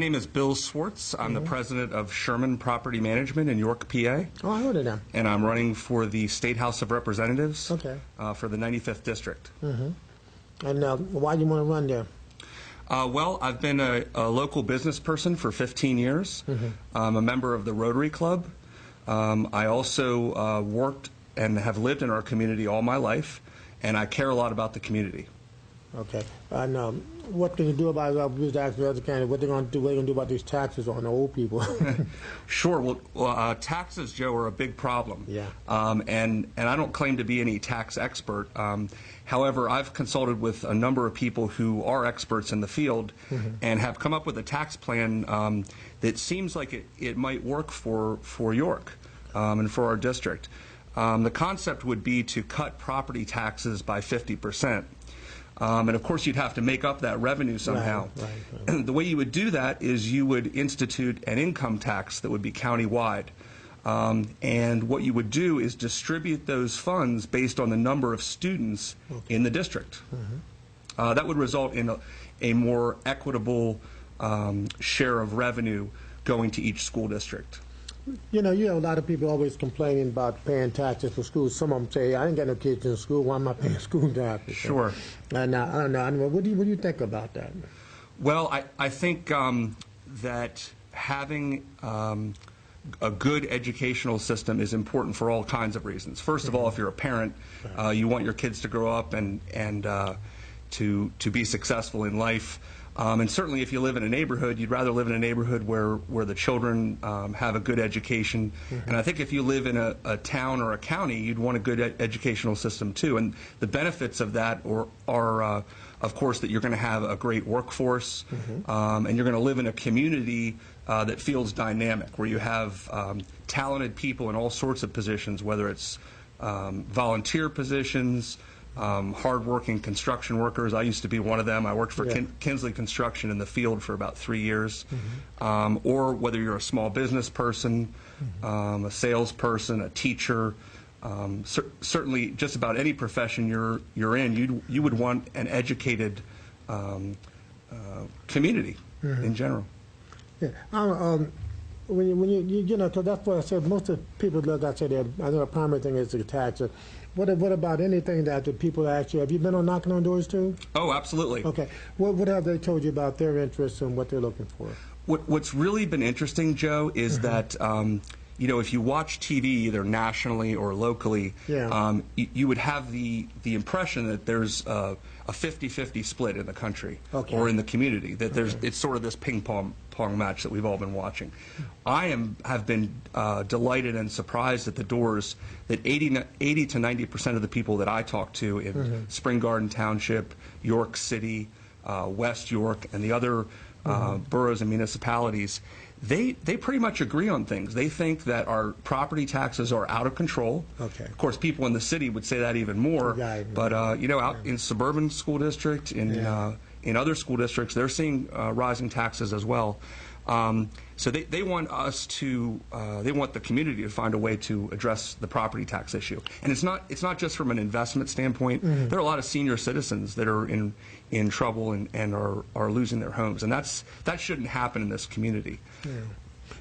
My name is Bill Swartz. I'm the president of Sherman Property Management in York, PA. Oh, I heard of them. And I'm running for the State House of Representatives for the 95th District. And why do you want to run there? Well, I've been a local business person for 15 years. I'm a member of the Rotary Club. I also worked and have lived in our community all my life, and I care a lot about the community. Okay. And what can you do about it? I was asking the other candidate, what they're going to do? What are they going to do about these taxes on the old people? Sure. Well, taxes, Joe, are a big problem. Yeah. And I don't claim to be any tax expert. However, I've consulted with a number of people who are experts in the field and have come up with a tax plan that seems like it might work for York and for our district. The concept would be to cut property taxes by 50%. And of course, you'd have to make up that revenue somehow. Right. The way you would do that is you would institute an income tax that would be county-wide. And what you would do is distribute those funds based on the number of students in the district. That would result in a more equitable share of revenue going to each school district. You know, a lot of people always complaining about paying taxes for schools. Some of them say, I ain't got no kids in school, why am I paying school taxes? Sure. And I don't know, what do you think about that? Well, I think that having a good educational system is important for all kinds of reasons. First of all, if you're a parent, you want your kids to grow up and to be successful in life. And certainly if you live in a neighborhood, you'd rather live in a neighborhood where the children have a good education. And I think if you live in a town or a county, you'd want a good educational system too. And the benefits of that are of course, that you're going to have a great workforce, and you're going to live in a community that feels dynamic, where you have talented people in all sorts of positions, whether it's volunteer positions, hard-working construction workers. I used to be one of them. I worked for Kinsley Construction in the field for about 3 years. Or whether you're a small business person, a salesperson, a teacher, certainly just about any profession you're in, you would want an educated community in general. Yeah. When you know, because that's what I said. Most of the people, like I said, I know the primary thing is the tax. What about anything that the people ask you? Have you been on knocking on doors too? Oh, absolutely. Okay. What have they told you about their interests and what they're looking for? What's really been interesting, Joe, is that you know, if you watch TV either nationally or locally, you would have the impression that there's a 50-50 split in the country or in the community. That it's sort of this ping-pong match that we've all been watching. I have been delighted and surprised at the doors that 80 to 90% of the people that I talk to in Spring Garden Township, York City, West York, and the other boroughs and municipalities, they pretty much agree on things. They think that our property taxes are out of control. Of course, people in the city would say that even more. But you know, out in suburban school district, in other school districts, they're seeing rising taxes as well. So they want us to, they want the community to find a way to address the property tax issue. And it's not just from an investment standpoint. There are a lot of senior citizens that are in trouble and are losing their homes, and that shouldn't happen in this community.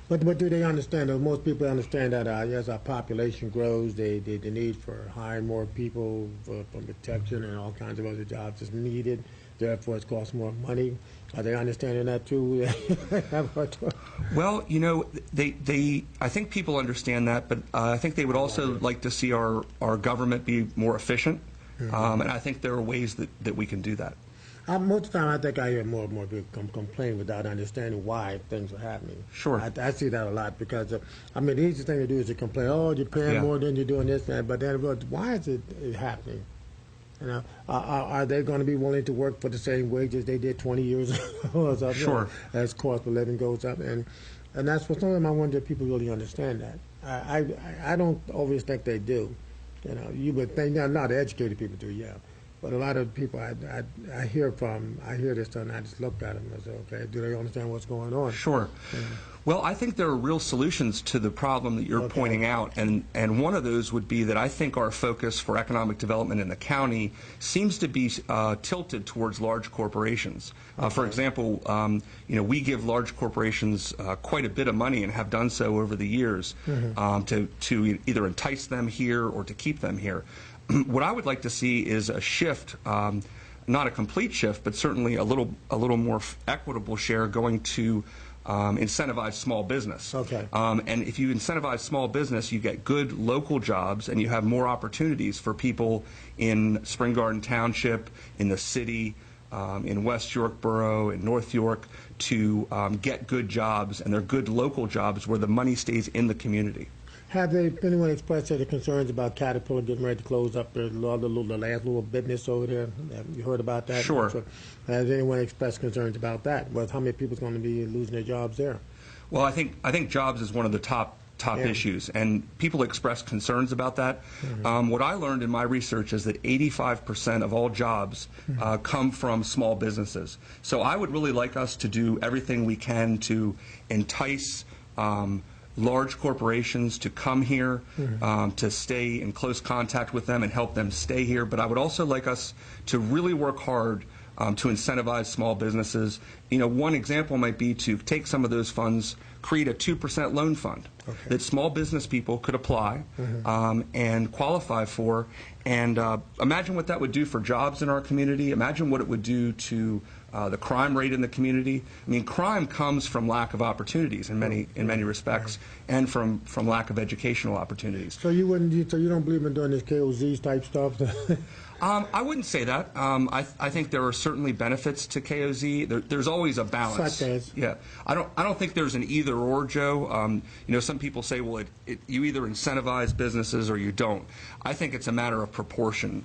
But do they understand, or most people understand that as our population grows, the need for hiring more people for protection and all kinds of other jobs is needed, therefore it costs more money? Are they understanding that too? Well, you know, I think people understand that, but I think they would also like to see our government be more efficient, and I think there are ways that we can do that. Most of the time, I think I hear more and more people complain without understanding why things are happening. Sure. I see that a lot because, I mean, the easiest thing to do is to complain, oh, you're paying more than you're doing this, but then why is it happening? You know, are they going to be willing to work for the same wages they did 20 years ago or something? Sure. As cost of living goes up, and that's what some of them, I wonder if people really understand that. I don't always think they do. You know, you would think, now, not educated people do, But a lot of people I hear from, I hear this stuff and I just look at them and say, okay, do they understand what's going on? Sure. Yeah. Well, I think there are real solutions to the problem that you're pointing out, and one of those would be that I think our focus for economic development in the county seems to be tilted towards large corporations. For example, we give large corporations quite a bit of money and have done so over the years to either entice them here or to keep them here. What I would like to see is a shift, not a complete shift, but certainly a little more equitable share going to incentivize small business. Okay. And if you incentivize small business, you get good local jobs and you have more opportunities for people in Spring Garden Township, in the city, in West York Borough, in North York, to get good jobs, and they're good local jobs where the money stays in the community. Have anyone expressed any concerns about Caterpillar getting ready to close up the last little business over there? Have you heard about that? Sure. Has anyone expressed concerns about that? Well, how many people are going to be losing their jobs there? Well, I think jobs is one of the top issues, and people express concerns about that. What I learned in my research is that 85% of all jobs come from small businesses. So I would really like us to do everything we can to entice large corporations to come here, to stay in close contact with them and help them stay here. But I would also like us to really work hard to incentivize small businesses. One example might be to take some of those funds, create a 2% loan fund that small business people could apply and qualify for. And imagine what that would do for jobs in our community. Imagine what it would do to the crime rate in the community. I mean, crime comes from lack of opportunities in many respects, and from lack of educational opportunities. So you don't believe in doing this KOZ type stuff? I wouldn't say that. I think there are certainly benefits to KOZ. There's always a balance. Such as? Yeah. I don't think there's an either or, Joe. Some people say, well, you either incentivize businesses or you don't. I think it's a matter of proportion.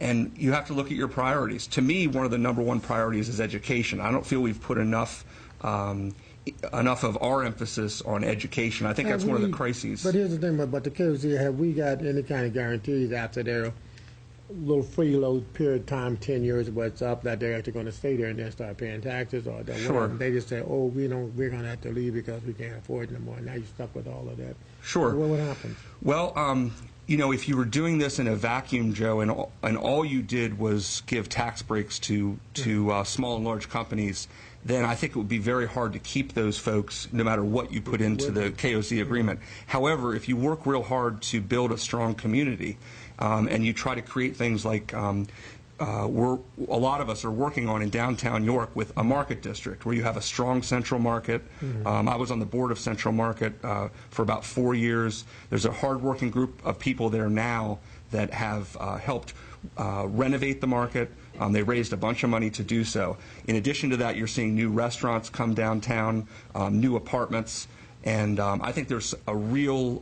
And you have to look at your priorities. To me, one of the #1 priorities is education. I don't feel we've put enough of our emphasis on education. I think that's one of the crises. But here's the thing about the KOZ. Have we got any kind of guarantees after their little freeload period of time, 10 years of what's up, that they're actually going to stay there and then start paying taxes? Or they just say, oh, we're going to have to leave because we can't afford it anymore. Now you're stuck with all of that. Sure. So what happens? Well, if you were doing this in a vacuum, Joe, and all you did was give tax breaks to small and large companies, then I think it would be very hard to keep those folks no matter what you put into the KOZ agreement. However, if you work real hard to build a strong community, and you try to create things like a lot of us are working on in downtown York with a market district where you have a strong central market. I was on the board of Central Market for about 4 years. There's a hard-working group of people there now that have helped renovate the market. They raised a bunch of money to do so. In addition to that, you're seeing new restaurants come downtown, new apartments, and I think there's a real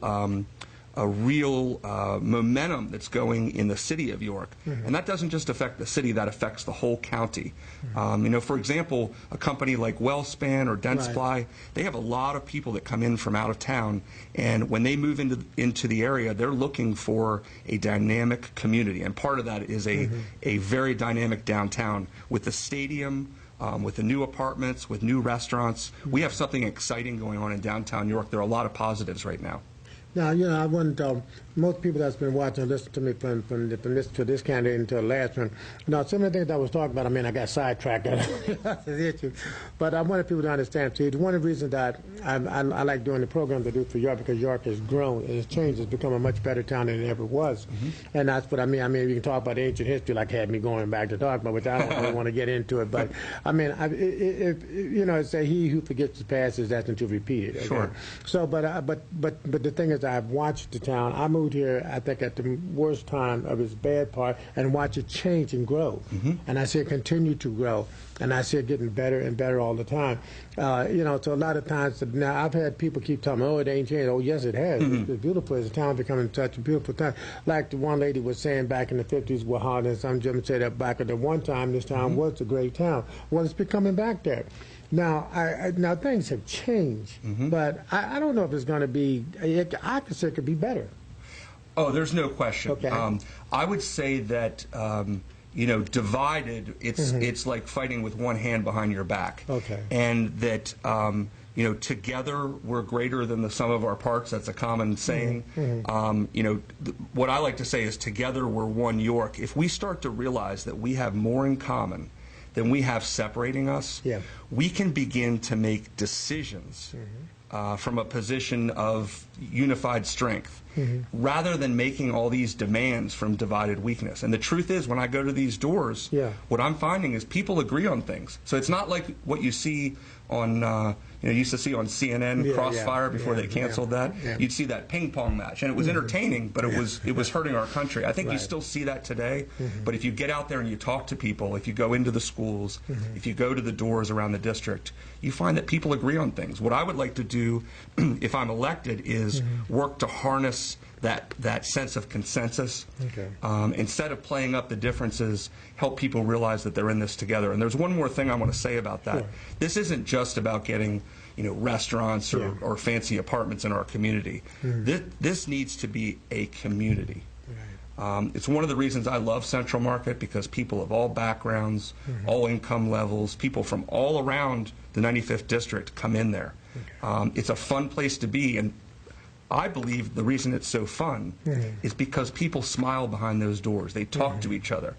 momentum that's going in the city of York. And that doesn't just affect the city, that affects the whole county. For example, a company like WellSpan or Dentsply, they have a lot of people that come in from out of town, and when they move into the area, they're looking for a dynamic community, and part of that is a very dynamic downtown with the stadium, with the new apartments, with new restaurants. We have something exciting going on in downtown York. There are a lot of positives right now. Now, I wouldn't, most people that's been watching, listening to me from this candidate until the last one, some of the things I was talking about, I got sidetracked. That's the issue. But I wanted people to understand, see, one of the reasons that I like doing the programs I do for York, because York has grown, it has changed, it's become a much better town than it ever was. And that's what I mean. We can talk about ancient history, like had me going back to talk about, which I don't really want to get into it. But, say he who forgets his past is destined to repeat it. Okay? Sure. So, but the thing is, I've watched the town. I moved here, I think, at the worst time of its bad part, and watch it change and grow. And I see it continue to grow, and I see it getting better and better all the time. So a lot of times now, I've had people keep telling me, "Oh, it ain't changed." Oh, yes, it has. It's beautiful. It's a town becoming such a beautiful town. Like the one lady was saying back in the 50s, well, how did some gentleman say that back at the one time this town was a great town? Well, it's becoming back there. Now, now things have changed, but I don't know if it's going to be. I could say it could be better. Oh, there's no question. Okay. I would say that divided, it's like fighting with one hand behind your back. Okay. And that, together we're greater than the sum of our parts. That's a common saying. What I like to say is together we're one York. If we start to realize that we have more in common than we have separating us, we can begin to make decisions from a position of unified strength, rather than making all these demands from divided weakness. And the truth is, when I go to these doors, what I'm finding is people agree on things. So it's not like what you see on, you used to see on CNN, Crossfire, before they canceled that. You'd see that ping pong match, and it was entertaining, but it was hurting our country. I think you still see that today, but if you get out there and you talk to people, if you go into the schools, if you go to the doors around the district, you find that people agree on things. What I would like to do, if I'm elected, is work to harness that sense of consensus. Instead of playing up the differences, help people realize that they're in this together. And there's one more thing I want to say about that. This isn't just about getting restaurants or fancy apartments in our community. This needs to be a community. It's one of the reasons I love Central Market, because people of all backgrounds, all income levels, people from all around the 95th District come in there. It's a fun place to be, and I believe the reason it's so fun is because people smile behind those doors. They talk to each other.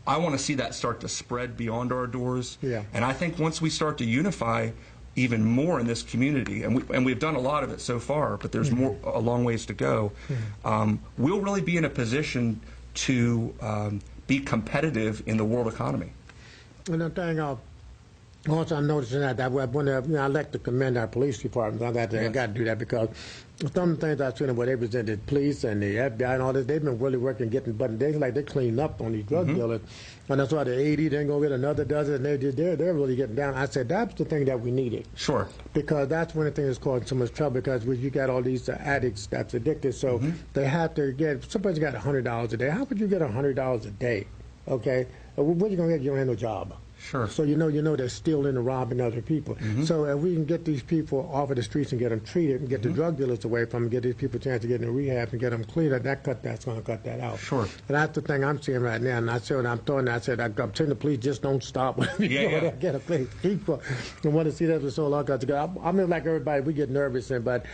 I want to see that start to spread beyond our doors. And I think once we start to unify even more in this community, and we've done a lot of it so far, but there's a long ways to go, we'll really be in a position to be competitive in the world economy. And the thing also I'm noticing that I like to commend our police department on that. I got to do that, because some of the things I've seen what they presented, police and the FBI and all this, they've been really working, getting button. They clean up on these drug dealers, and that's why the 80 then go get another dozen. They're really getting down. I said that's the thing that we needed. Because that's one of the things that's causing so much trouble, because you got all these addicts that's addicted, so they have to get. Somebody's got $100 a day. How could you get $100 a day? Okay, what are you gonna get? You don't have no job. So you know they're stealing and robbing other people. So if we can get these people off of the streets and get them treated, and get the drug dealers away from them, get these people a chance to get in rehab and get them cleared, that's going to cut that out. And that's the thing I'm seeing right now. And I said what I'm throwing. I said I'm telling the police, just don't stop. Get a place. People want to see that for so long. I mean, like everybody, we get nervous, but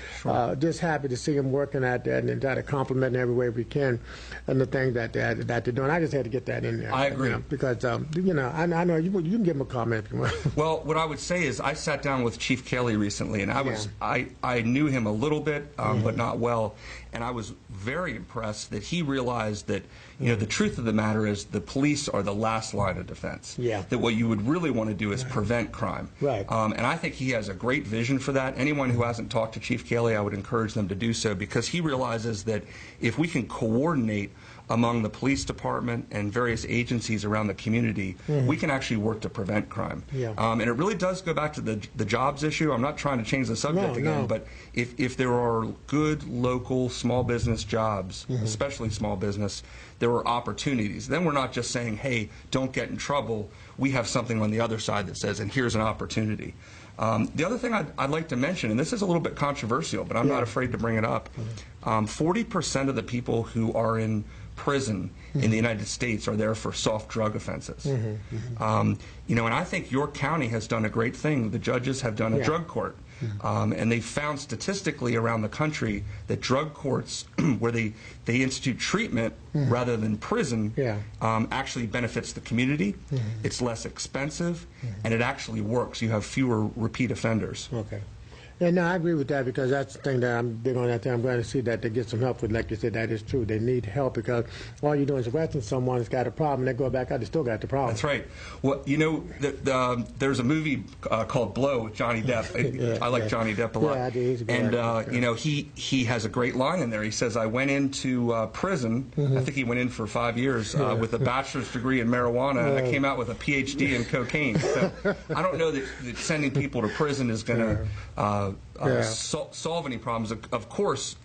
just happy to see them working at that and try to compliment in every way we can, and the thing that they're doing. I just had to get that in there. I agree, because I know you can give him a comment if you want. Well, what I would say is I sat down with Chief Kelly recently, and I knew him a little bit, but not well, and I was very impressed that he realized that the truth of the matter is the police are the last line of defense. That what you would really want to do is prevent crime. And I think he has a great vision for that. Anyone who hasn't talked to Chief Kelly, I would encourage them to do so, because he realizes that if we can coordinate among the police department and various agencies around the community, we can actually work to prevent crime. And it really does go back to the jobs issue. I'm not trying to change the subject again, but if there are good local small business jobs, especially small business, there are opportunities. Then we're not just saying, hey, don't get in trouble. We have something on the other side that says, and here's an opportunity. The other thing I'd like to mention, and this is a little bit controversial, but I'm not afraid to bring it up, 40% of the people who are in prison in the United States are there for soft drug offenses. And I think York County has done a great thing. The judges have done a drug court. And they've found statistically around the country that drug courts, where they institute treatment rather than prison, actually benefits the community. It's less expensive, and it actually works. You have fewer repeat offenders. Yeah, no, I agree with that, because that's the thing that I'm big on that thing. I'm glad to see that they get some help with. Like you said, that is true. They need help, because all you're doing is arresting someone who's got a problem. They go back out, they still got the problem. That's right. Well, there's a movie called Blow with Johnny Depp. I like Johnny Depp a lot. Yeah, he's a good actor. He has a great line in there. He says, I went into prison, I think he went in for 5 years, with a bachelor's degree in marijuana, and I came out with a PhD in cocaine. So I don't know that sending people to prison is going to solve any problems. Of course,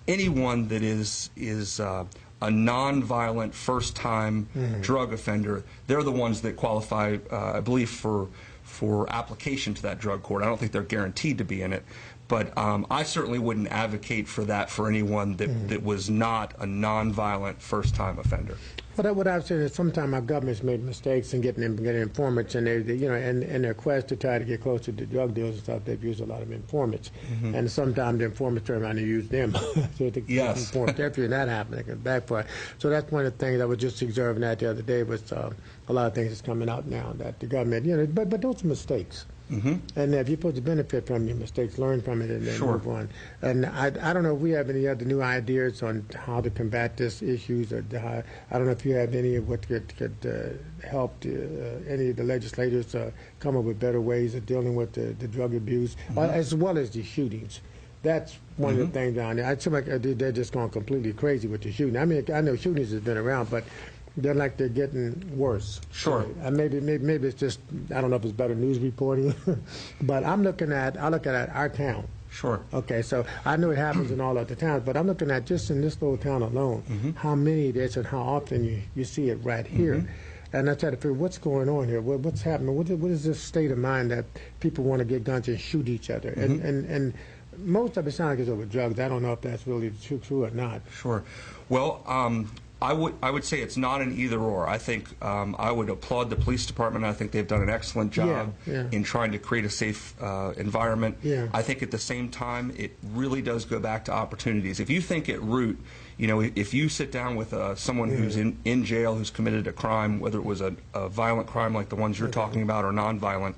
anyone that is a non-violent first-time drug offender, they're the ones that qualify, I believe, for application to that drug court. I don't think they're guaranteed to be in it, but I certainly wouldn't advocate for that for anyone that was not a non-violent first-time offender. What I've said is sometimes our government's made mistakes in getting informants, and in their quest to try to get closer to drug dealers and stuff, they've used a lot of informants, and sometimes the informants turn around and use them. So they inform everything that happened, it can backfire. So that's one of the things I was just observing that the other day was a lot of things that's coming out now that the government, but those are mistakes. And if you're supposed to benefit from your mistakes, learn from it, and then move on. And I don't know if we have any other new ideas on how to combat this issues. Or I don't know if you have any of what could help any of the legislators come up with better ways of dealing with the drug abuse, as well as the shootings. That's one of the things down there. I feel like they're just going completely crazy with the shooting. I mean, I know shootings has been around, but they're getting worse. Sure. Maybe it's just, I don't know if it's better news reporting, but I look at our town. Sure. Okay, so I know it happens in all other towns, but I'm looking at just in this little town alone, how many there's and how often you see it right here. And I try to figure what's going on here, what's happening, what is this state of mind that people want to get guns and shoot each other, and most of it sounds like it's over drugs. I don't know if that's really true or not. Sure. Well, I would say it's not an either or. I think I would applaud the police department. I think they've done an excellent job in trying to create a safe environment. I think at the same time it really does go back to opportunities. If you think at root, if you sit down with someone who's in jail, who's committed a crime, whether it was a violent crime like the ones you're talking about or nonviolent,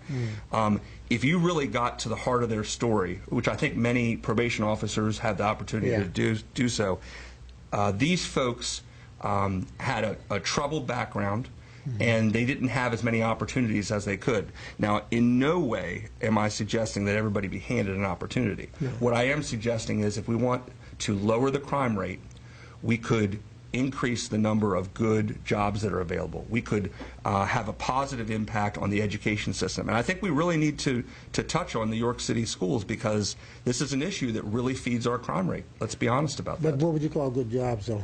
if you really got to the heart of their story, which I think many probation officers have the opportunity to do so, these folks had a troubled background, and they didn't have as many opportunities as they could. Now, in no way am I suggesting that everybody be handed an opportunity. What I am suggesting is if we want to lower the crime rate, we could increase the number of good jobs that are available. We could have a positive impact on the education system. And I think we really need to touch on the York City schools, because this is an issue that really feeds our crime rate. Let's be honest about that. But what would you call good jobs, though?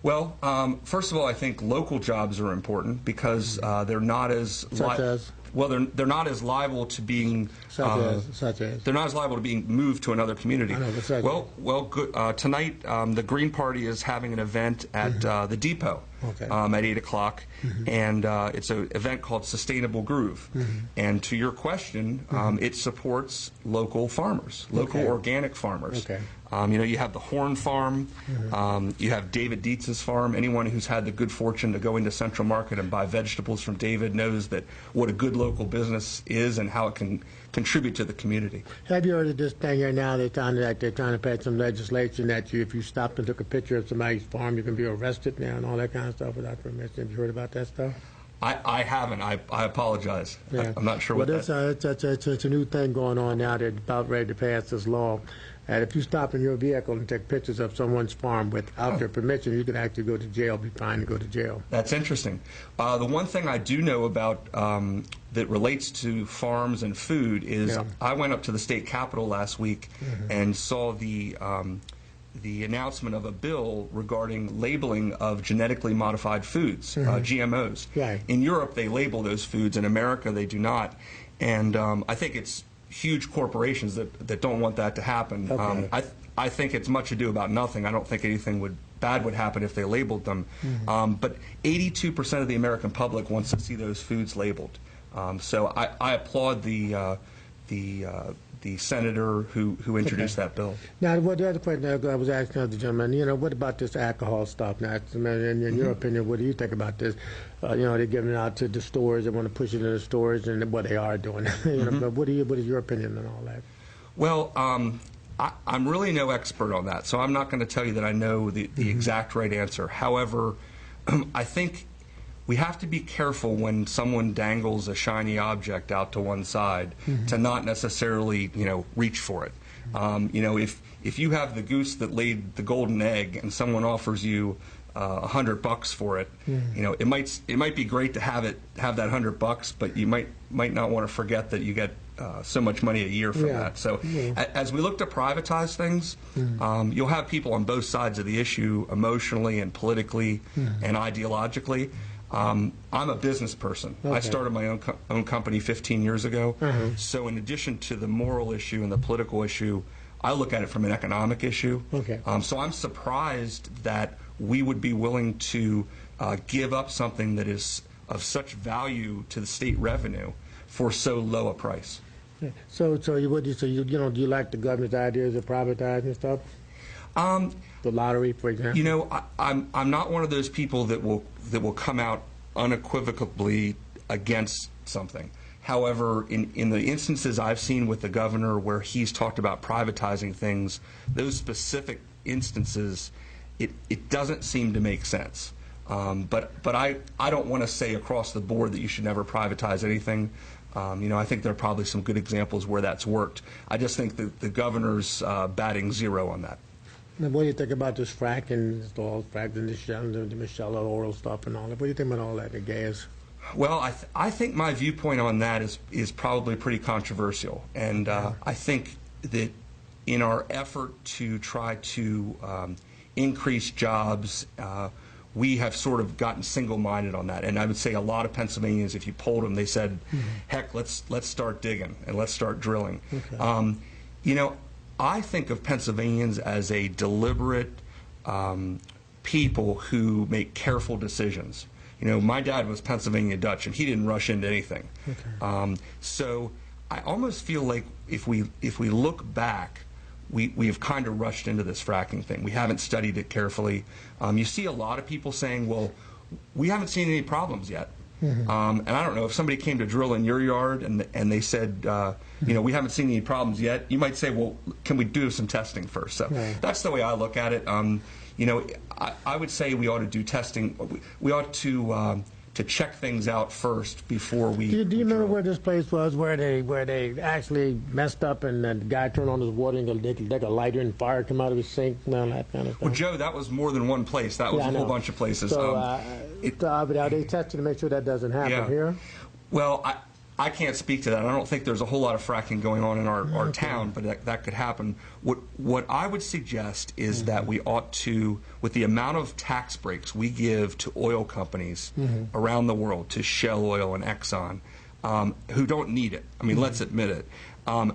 Well, first of all, I think local jobs are important because they're not as they're not as liable to being they're not as liable to being moved to another community. Tonight the Green Party is having an event at the Depot at 8 o'clock, and it's an event called Sustainable Groove. And to your question, it supports local farmers, local organic farmers. You have the Horn Farm, you have David Dietz's farm. Anyone who's had the good fortune to go into Central Market and buy vegetables from David knows that what a good local business is and how it can contribute to the community. Have you heard of this thing here now? They're trying to pass some legislation that if you stopped and took a picture of somebody's farm, you can be arrested now and all that kind of stuff without permission. Have you heard about that stuff? I haven't. I apologize. I'm not sure what that is. It's a new thing going on now. They're about ready to pass this law. And if you stop in your vehicle and take pictures of someone's farm without their permission, you could actually go to jail, be fined, and go to jail. That's interesting. The one thing I do know about that relates to farms and food is I went up to the state capitol last week and saw the announcement of a bill regarding labeling of genetically modified foods, GMOs. In Europe, they label those foods. In America, they do not. And I think it's huge corporations that don't want that to happen. I think it's much ado about nothing. I don't think anything bad would happen if they labeled them. But 82% of the American public wants to see those foods labeled. So I applaud the senator who introduced that bill. Now, the other question I was asking the gentleman, what about this alcohol stuff? Now, in your opinion, what do you think about this? They're giving it out to the stores. They want to push it in the stores, and what they are doing. But what is your opinion on all that? Well, I'm really no expert on that, so I'm not going to tell you that I know the exact right answer. However, I think we have to be careful when someone dangles a shiny object out to one side to not necessarily, reach for it. If you have the goose that laid the golden egg and someone offers you $100 for it, it might be great to have that $100, but you might not want to forget that you get so much money a year from that. So as we look to privatize things, you'll have people on both sides of the issue, emotionally and politically and ideologically. I'm a business person. I started my own company 15 years ago. So in addition to the moral issue and the political issue, I look at it from an economic issue. So I'm surprised that we would be willing to give up something that is of such value to the state revenue for so low a price. So do you like the government's ideas of privatizing stuff? The lottery, for example. You know, I'm not one of those people that will come out unequivocally against something. However, in the instances I've seen with the governor where he's talked about privatizing things, those specific instances, it doesn't seem to make sense. But I don't want to say across the board that you should never privatize anything. You know, I think there are probably some good examples where that's worked. I just think that the governor's batting zero on that. Now, what do you think about this fracking, the Michelle oil stuff and all that? What do you think about all that, the gas? Well, I think my viewpoint on that is probably pretty controversial. And I think that in our effort to try to increase jobs, we have sort of gotten single-minded on that. And I would say a lot of Pennsylvanians, if you polled them, they said, heck, let's start digging and let's start drilling. Okay. You know, I think of Pennsylvanians as a deliberate people who make careful decisions. You know, my dad was Pennsylvania Dutch, and he didn't rush into anything. Okay. So I almost feel like if we look back, we have kind of rushed into this fracking thing. We haven't studied it carefully. You see a lot of people saying, well, we haven't seen any problems yet. And I don't know, if somebody came to drill in your yard and they said, you know, we haven't seen any problems yet, you might say, well, can we do some testing first? So that's the way I look at it. You know, I would say we ought to do testing. We ought to check things out first before we. Do you remember where this place was where they actually messed up and the guy turned on his water and they could a lighter and fire come out of his sink and all that kind of stuff? Well, Joe, that was more than one place. That was a whole bunch of places. So, but are they testing to make sure that doesn't happen here? Well, I can't speak to that. I don't think there's a whole lot of fracking going on in our town, but that could happen. What I would suggest is that we ought to, with the amount of tax breaks we give to oil companies around the world, to Shell Oil and Exxon, who don't need it. I mean, let's admit it.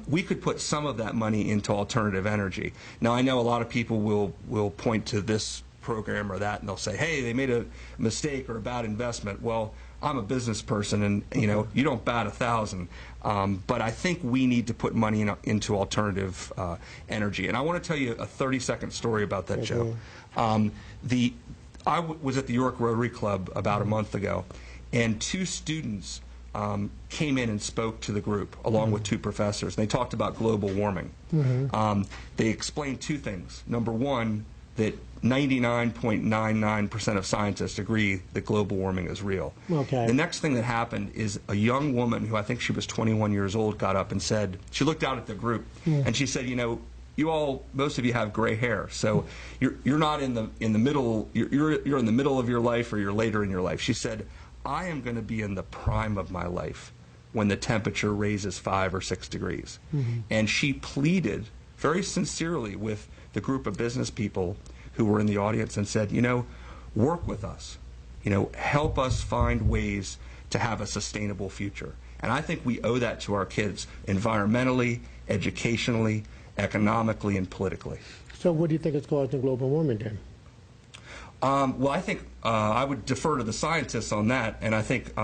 We could put some of that money into alternative energy. Now, I know a lot of people will point to this program or that, and they'll say, hey, they made a mistake or a bad investment. Well, I'm a business person, and you know, you don't bat 1,000. But I think we need to put money into alternative energy. And I want to tell you a 30-second story about that, Joe. I was at the York Rotary Club about a month ago, and 2 students came in and spoke to the group, along with 2 professors. They talked about global warming. They explained 2 things. Number one, that 99.99% of scientists agree that global warming is real. Okay. The next thing that happened is a young woman who I think she was 21 years old got up and said, she looked out at the group and she said, you know, most of you have gray hair, so you're not in the middle. You're in the middle of your life, or you're later in your life. She said, I am going to be in the prime of my life when the temperature raises 5 or 6 degrees. And she pleaded very sincerely with the group of business people who were in the audience and said, you know, work with us. You know, help us find ways to have a sustainable future. And I think we owe that to our kids, environmentally, educationally, economically, and politically. So what do you think is causing global warming then? Well, I think I would defer to the scientists on that, and I think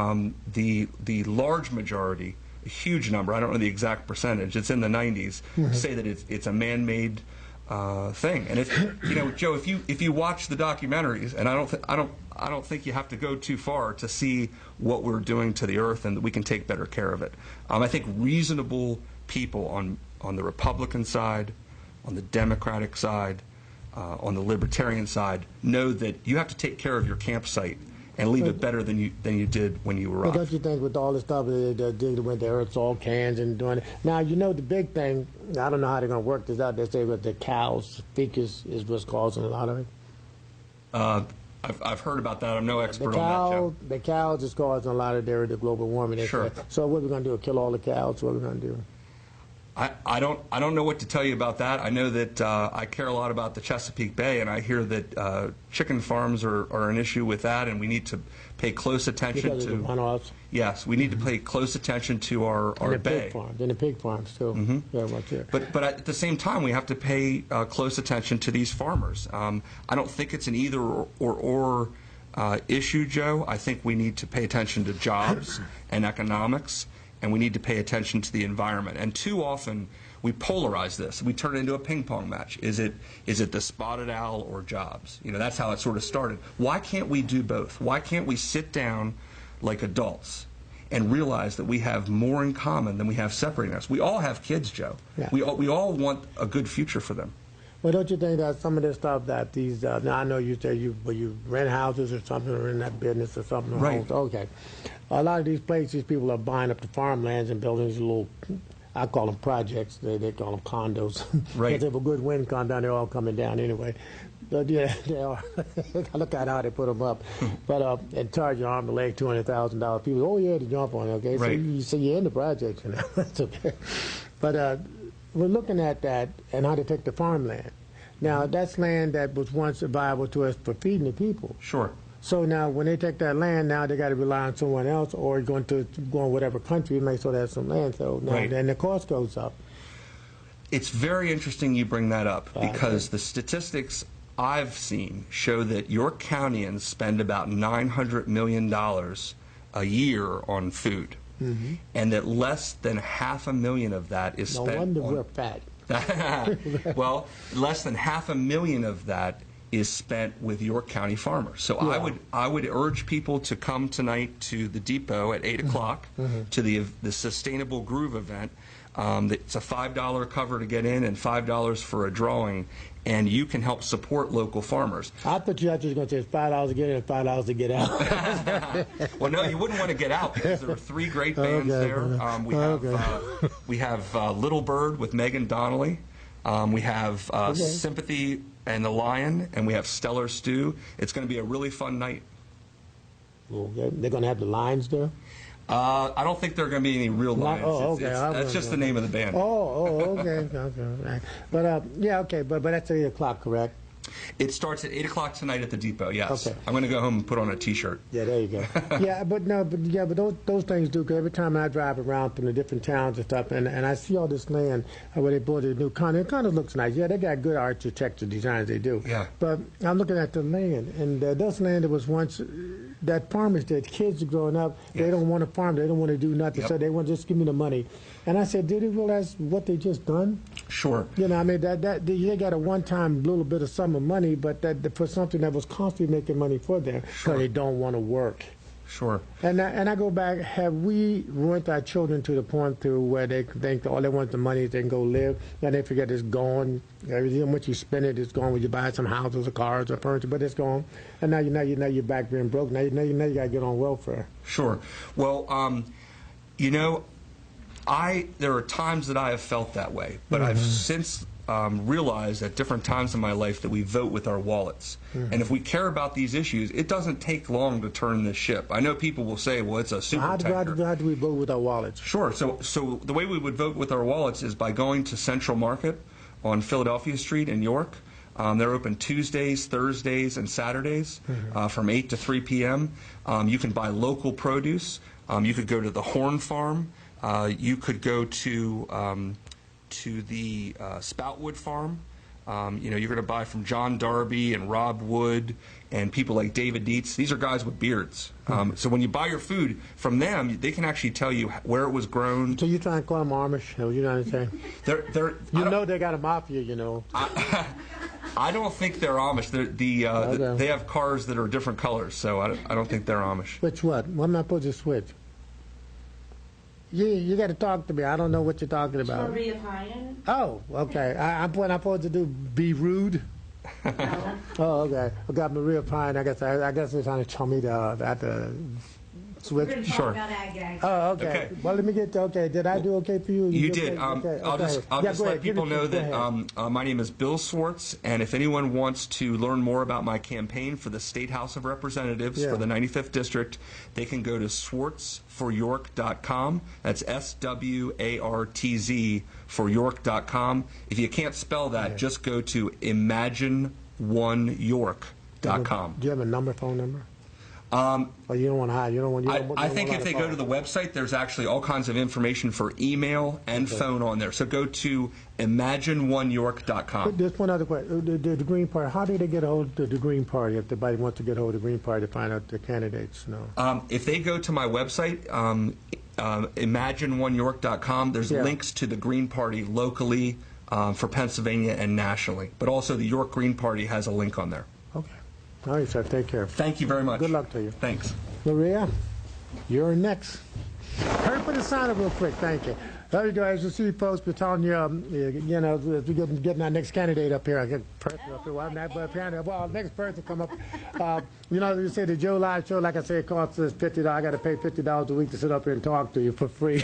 the large majority, a huge number, I don't know the exact percentage, it's in the 90s, say that it's a man-made thing. And if you know, Joe, if you watch the documentaries, and I don't think you have to go too far to see what we're doing to the earth and that we can take better care of it. I think reasonable people on the Republican side, on the Democratic side, on the Libertarian side know that you have to take care of your campsite and leave it better than you did when you arrived. But don't you think with all the stuff they're digging with the earth's all cans and doing it? Now, you know the big thing, I don't know how they're going to work this out. They say that the cows' fecus is what's causing a lot of it. I've heard about that. I'm no expert on that, Joe. The cows is causing a lot of the global warming. Sure. So what are we going to do? Kill all the cows? What are we going to do? I don't know what to tell you about that. I know that I care a lot about the Chesapeake Bay, and I hear that chicken farms are an issue with that, and we need to pay close attention to. Runoffs. Yes, we need to pay close attention to our bay. And the pig farms too. Very much there. But at the same time, we have to pay close attention to these farmers. I don't think it's an either or issue, Joe. I think we need to pay attention to jobs and economics, and we need to pay attention to the environment. And too often we polarize this. We turn it into a ping pong match. Is it the spotted owl or jobs? You know, that's how it sort of started. Why can't we do both? Why can't we sit down like adults and realize that we have more in common than we have separating us? We all have kids, Joe. Yeah. We all want a good future for them. Well, don't you think that some of this stuff that these, now I know you say you rent houses or something, or in that business or something. Right. Homes. Okay. A lot of these places, people are buying up the farmlands and building these little, I call them projects. They call them condos. Right. Because if a good wind comes down, they're all coming down anyway. But yeah, they are. Look at how they put them up. But and charge your arm and leg $200,000. People, oh yeah, to jump on it. Okay, right. So you're in the projects, you know. That's okay. But we're looking at that and how to take the farmland. Now, that's land that was once available to us for feeding the people. Sure. So now, when they take that land, now they got to rely on someone else, or go in whatever country and make sure they have some land. So now right. Then the cost goes up. It's very interesting you bring that up, because the statistics I've seen show that York Countyans spend about $900 million a year on food. Mm-hmm. And that less than $500,000 of that is spent on... No wonder we're fat. Well, less than $500,000 of that is spent with York County farmers. So yeah. I would urge people to come tonight to the depot at 8 o'clock to the Sustainable Groove event. It's a $5 cover to get in and $5 for a drawing, and you can help support local farmers. I thought you were just going to say it's $5 to get in and $5 to get out. Well, no, you wouldn't want to get out, because there are 3 great bands there. We have Little Bird with Megan Donnelly. We have Sympathy and the Lion, and we have Stellar Stew. It's going to be a really fun night. Well, they're going to have the lions there? I don't think there are going to be any real lions. Okay. That's just the name of the band. Okay. Right. But yeah, okay. But that's 8 o'clock, correct? It starts at 8 o'clock tonight at the depot. Yes. Okay. I'm going to go home and put on a T-shirt. Yeah, there you go. but those things do. Cause every time I drive around from the different towns and stuff, and I see all this land where they built a new condo, it kind of looks nice. Yeah, they got good architecture designs. They do. Yeah. But I'm looking at the land, and those land that was once that farmers did. Kids are growing up. Yes. They don't want to farm. They don't want to do nothing. Yep. So they want to just give me the money. And I said, did they realize what they just done? Sure. You know, I mean, they got a one-time little bit of sum of money, but that for something that was constantly making money for them, because they don't want to work. Sure. And I go back, have we ruined our children to the point to where they think all they want is the money, they can go live, and they forget it's gone. Everything, once you spend it, it's gone. When you buy some houses or cars or furniture, but it's gone. And now you're back being broke. Now you got to get on welfare. Sure. Well, you know, there are times that I have felt that way, but I've since realized at different times in my life that we vote with our wallets. And if we care about these issues, it doesn't take long to turn this ship. I know people will say, well, it's a super tanker. How do we vote with our wallets? Sure. So the way we would vote with our wallets is by going to Central Market on Philadelphia Street in York. They're open Tuesdays, Thursdays, and Saturdays from 8 to 3 p.m. You can buy local produce. You could go to the Horn Farm. You could go to the Spoutwood Farm. You know, you're going to buy from John Darby and Rob Wood and people like David Dietz. These are guys with beards. So when you buy your food from them, they can actually tell you where it was grown. So you trying to call them Amish? You know what I'm saying? You know they got a mafia, you know. I don't think they're Amish. They have cars that are different colors, so I don't think they're Amish. Which what? What am I supposed to switch? You got to talk to me. I don't know what you're talking about. Maria Pine. Oh, okay. I'm supposed to do be rude. No. Oh, okay. I got Maria Pine. I guess they're trying to tell me to switch. We're going to talk about ag gags. Oh, okay. Well, let me get to, okay. Did I do okay for you? You did. Okay. I'll just let people know that my name is Bill Swartz, and if anyone wants to learn more about my campaign for the State House of Representatives for the 95th District, they can go to swartzforyork.com. That's SWARTZ for York.com. If you can't spell that, just go to imagineoneyork.com. Do you have a phone number? Or you don't want to hide? I think if they go to the website, there's actually all kinds of information for email and phone on there. So go to imagineoneyork.com. Just one other question. The Green Party, how do they get a hold of the Green Party if anybody wants to get a hold of the Green Party to find out the candidates? No. If they go to my website, imagineoneyork.com, there's links to the Green Party locally for Pennsylvania and nationally. But also the York Green Party has a link on there. Okay. All right, sir. Take care. Thank you very much. Good luck to you. Thanks. Maria, you're next. Hurry up with the sign up real quick. Thank you. There you go. As you see, folks, we're telling you, you know, as we getting our next candidate up here. I get person up here. Well, not but candidate. Well, next person come up. You know, you say the Joe Live show, like I say, it costs us $50. I got to pay $50 a week to sit up here and talk to you for free.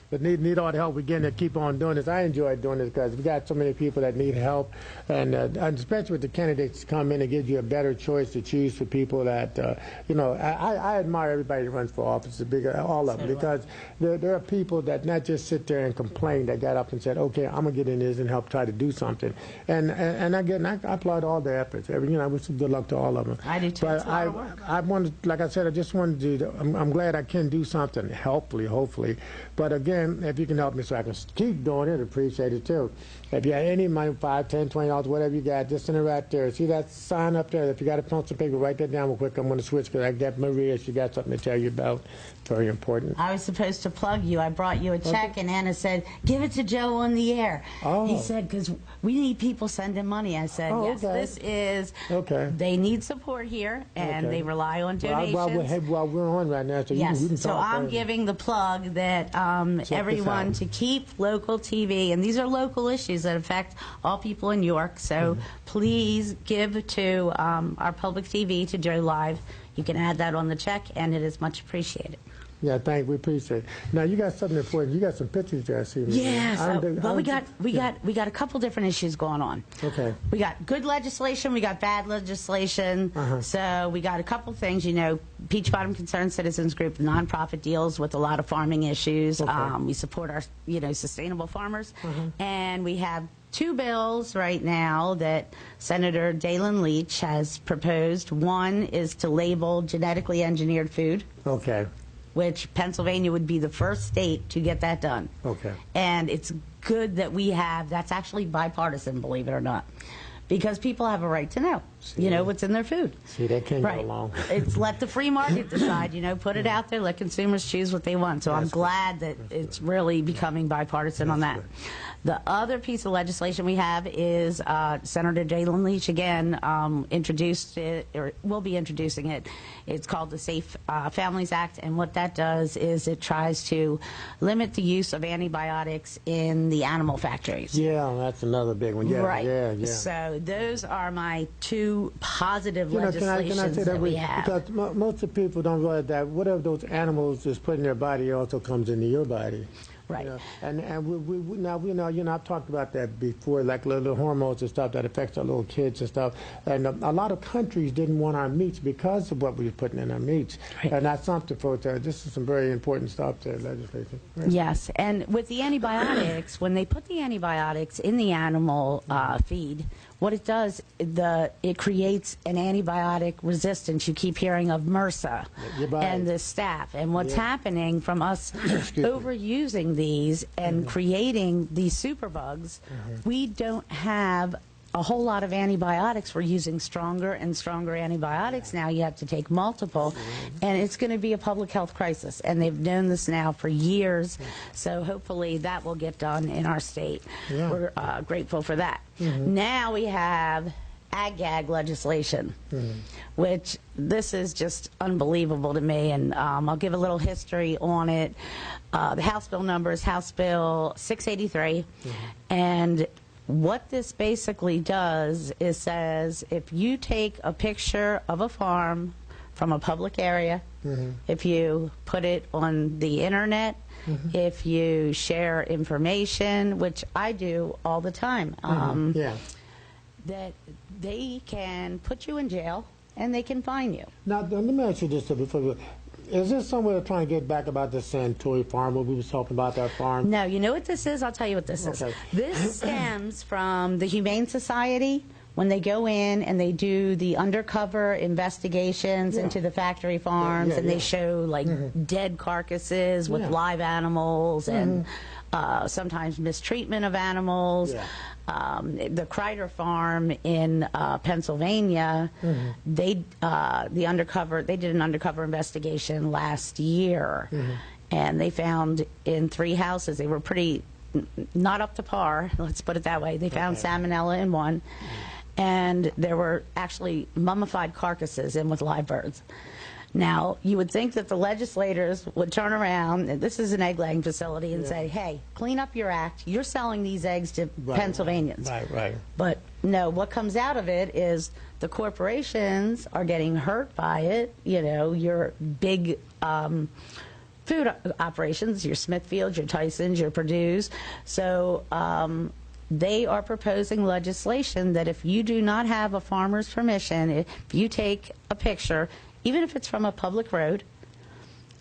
But need all the help we get to keep on doing this. I enjoy doing this because we got so many people that need help, and especially with the candidates come in and give you a better choice to choose for people that, you know, I admire everybody that runs for office, all of them, because there are people that not just sit there and complain, that got up and said, okay, I'm going to get in this and help try to do something. And again, I applaud all their efforts. You know, I wish good luck to all of them. I do too. But I wanted, like I said, I just wanted to, I'm glad I can do something, hopefully. But again, if you can help me so I can keep doing it, appreciate it too. If you have any money, $5, $10, $20, whatever you got, just send it right there. See that sign up there? If you got a pencil and paper, write that down real quick. I'm going to switch because I got Maria. She got something to tell you about. Very important. I was supposed to plug you. I brought you a check, and Anna said, give it to Joe on the air. Oh. He said, because we need people sending money. I said, yes, this is, they need support here, and they rely on donations. Well, we're on right now, so yes. you can so I'm giving the plug that everyone to keep local TV, and these are local issues that affect all people in York, so please give to our public TV, to Joe Live. You can add that on the check, and it is much appreciated. Yeah, we appreciate it. Now you got something important. You got some pictures there, I see. Yes. Well, we got a couple different issues going on. Okay. We got good legislation. We got bad legislation. So we got a couple things. You know, Peach Bottom Concerned Citizens Group, the nonprofit, deals with a lot of farming issues. We support our, you know, sustainable farmers, and we have 2 bills right now that Senator Dalen Leach has proposed. One is to label genetically engineered food. Okay. Which Pennsylvania would be the first state to get that done. Okay. And it's good that we have, that's actually bipartisan, believe it or not, because people have a right to know, you know, what's in their food. See, they can't go along. It's let the free market decide, you know, put it out there, let consumers choose what they want. So I'm glad that it's really becoming bipartisan on that. The other piece of legislation we have is Senator Dalen Leach again introduced it, or will be introducing it. It's called the Safe Families Act, and what that does is it tries to limit the use of antibiotics in the animal factories. Yeah, that's another big one. Yeah, right. Yeah. So those are my 2 positive legislations can I say that we have. Because most of the people don't realize that whatever those animals just put in their body also comes into your body. Right. You know, and we now, you know, I've talked about that before, like little hormones and stuff that affects our little kids and stuff. And a lot of countries didn't want our meats because of what we were putting in our meats. Right. And that's something for this is some very important stuff to legislation. Right. Yes, and with the antibiotics, when they put the antibiotics in the animal feed, what it does, it creates an antibiotic resistance. You keep hearing of MRSA and the staph. And what's happening from us overusing these and creating these superbugs, we don't have a whole lot of antibiotics. We're using stronger and stronger antibiotics now. You have to take multiple, and it's going to be a public health crisis. And they've known this now for years, so hopefully that will get done in our state. We're grateful for that. Now we have ag-gag legislation, which this is just unbelievable to me, and I'll give a little history on it. The House bill number is House Bill 683, and what this basically does is says if you take a picture of a farm from a public area, if you put it on the internet, if you share information, which I do all the time, that they can put you in jail and they can fine you. Now, let me ask you this before. Is this somewhere to try and get back about the Santori farm, where we was talking about that farm? No, you know what this is? I'll tell you what this is. This stems from the Humane Society when they go in and they do the undercover investigations into the factory farms, and they show like dead carcasses with live animals and sometimes mistreatment of animals. The Kreider farm in Pennsylvania, they did an undercover investigation last year, and they found in 3 houses, they were pretty not up to par, let's put it that way. They found salmonella in one, and there were actually mummified carcasses in with live birds. Now, you would think that the legislators would turn around, and this is an egg-laying facility, and say, hey, clean up your act. You're selling these eggs to Pennsylvanians. Right. But no, what comes out of it is the corporations are getting hurt by it. You know, your big food operations, your Smithfields, your Tysons, your Purdue's. So they are proposing legislation that if you do not have a farmer's permission, if you take a picture, even if it's from a public road,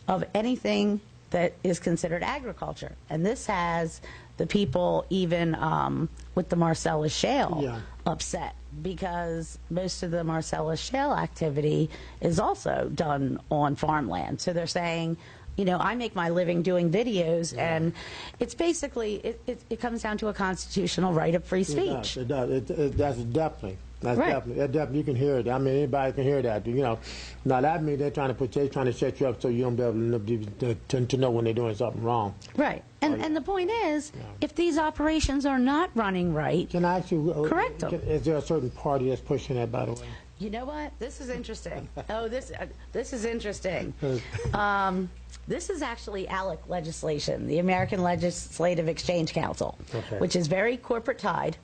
of anything that is considered agriculture. And this has the people even with the Marcellus Shale upset, because most of the Marcellus Shale activity is also done on farmland. So they're saying, you know, I make my living doing videos, and it's basically, it comes down to a constitutional right of free speech. It does. That's definitely. Definitely, you can hear it. I mean, anybody can hear that. You know, now that means they're trying to set you up so you don't be able to know when they're doing something wrong. Right. And the point is, if these operations are not running right, can I ask you, correct them. Is there a certain party that's pushing that, by the way? You know what? This is interesting. This is interesting. This is actually ALEC legislation, the American Legislative Exchange Council, which is very corporate tied.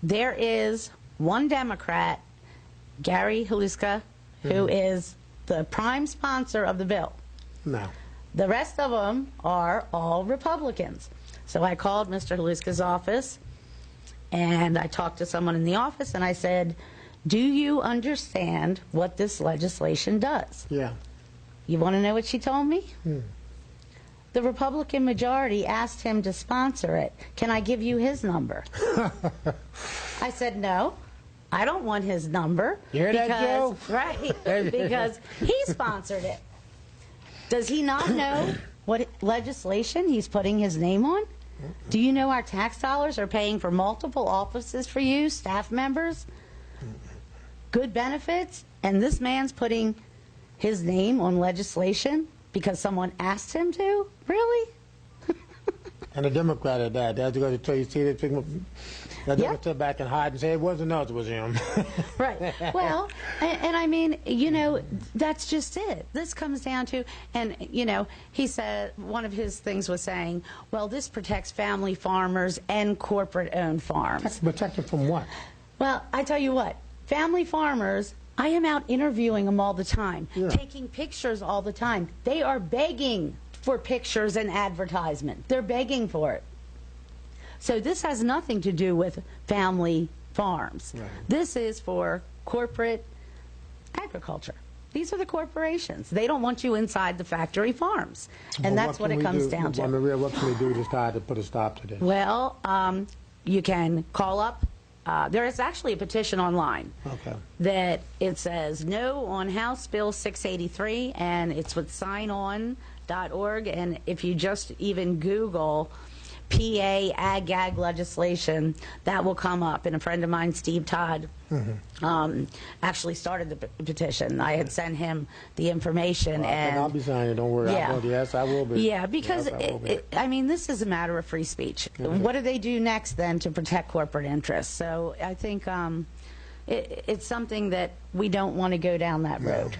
There is one Democrat, Gary Haluska, who is the prime sponsor of the bill. No. The rest of them are all Republicans. So I called Mr. Haluska's office, and I talked to someone in the office, and I said, do you understand what this legislation does? Yeah. You want to know what she told me? The Republican majority asked him to sponsor it. Can I give you his number? I said, no, I don't want his number. You hear that, Joe? Right, because he sponsored it. Does he not know what legislation he's putting his name on? Do you know our tax dollars are paying for multiple offices for you, staff members, good benefits, and this man's putting his name on legislation because someone asked him to? Really? And a Democrat at that. That's going to tell you, see, they're going to sit back and hide and say it wasn't us, it was him. Right. Well, and I mean, you know, that's just it. This comes down to, and, you know, he said, one of his things was saying, well, this protects family farmers and corporate-owned farms. Protected from what? Well, I tell you what, family farmers, I am out interviewing them all the time, taking pictures all the time. They are begging for pictures and advertisement. They're begging for it. So this has nothing to do with family farms. Right. This is for corporate agriculture. These are the corporations. They don't want you inside the factory farms. And that's what it comes down to. Maria, what can we do to try to put a stop to this? Well, you can call up. There is actually a petition online that it says no on House Bill 683, and it's with signon.org. And if you just even Google PA ag legislation, that will come up. And a friend of mine, Steve Todd, actually started the petition. I had sent him the information. Well, and I'll be signing it, don't worry. Yes, I will be. Yeah, because, I mean, this is a matter of free speech. What do they do next, then, to protect corporate interests? So I think it's something that we don't want to go down that road.